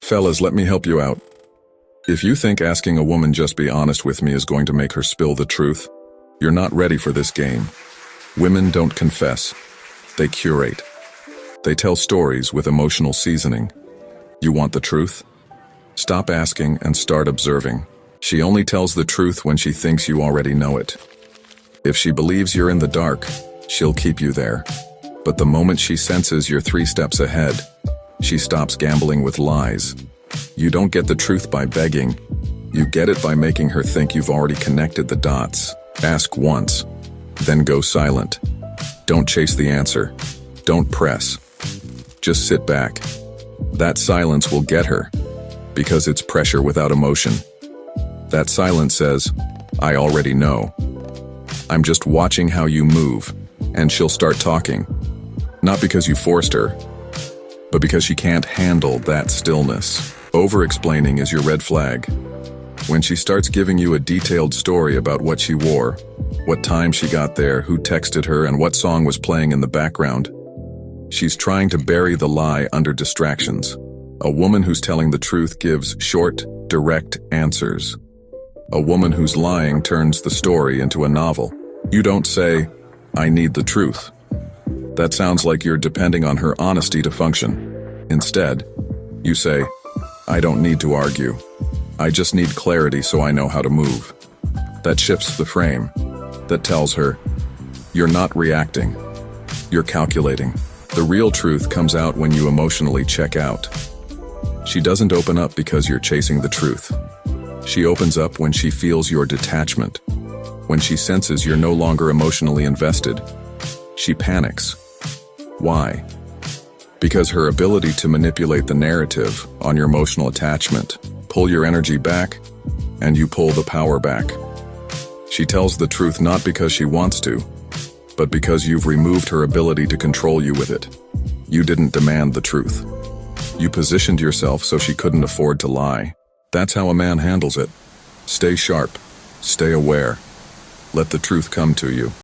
Fellas, let me help you out. If you think asking a woman just be honest with me is going to make her spill the truth, you're not ready for this game. Women don't confess. They curate. They tell stories with emotional seasoning. You want the truth? Stop asking and start observing. She only tells the truth when she thinks you already know it. If she believes you're in the dark, she'll keep you there. But the moment she senses you're 3 steps ahead, she stops gambling with lies. You don't get the truth by begging. You get it by making her think you've already connected the dots. Ask once, then go silent. Don't chase the answer. Don't press. Just sit back. That silence will get her, because it's pressure without emotion. That silence says, I already know. I'm just watching how you move, and she'll start talking. Not because you forced her, but because she can't handle that stillness. Over-explaining is your red flag. When she starts giving you a detailed story about what she wore, what time she got there, who texted her, and what song was playing in the background, she's trying to bury the lie under distractions. A woman who's telling the truth gives short, direct answers. A woman who's lying turns the story into a novel. You don't say, I need the truth. That sounds like you're depending on her honesty to function. Instead, you say, I don't need to argue. I just need clarity so I know how to move. That shifts the frame. That tells her, you're not reacting. You're calculating. The real truth comes out when you emotionally check out. She doesn't open up because you're chasing the truth. She opens up when she feels your detachment. When she senses you're no longer emotionally invested, she panics. Why? Because her ability to manipulate the narrative on your emotional attachment, pull your energy back, and you pull the power back. She tells the truth not because she wants to, but because you've removed her ability to control you with it. You didn't demand the truth. You positioned yourself so she couldn't afford to lie. That's how a man handles it. Stay sharp. Stay aware. Let the truth come to you.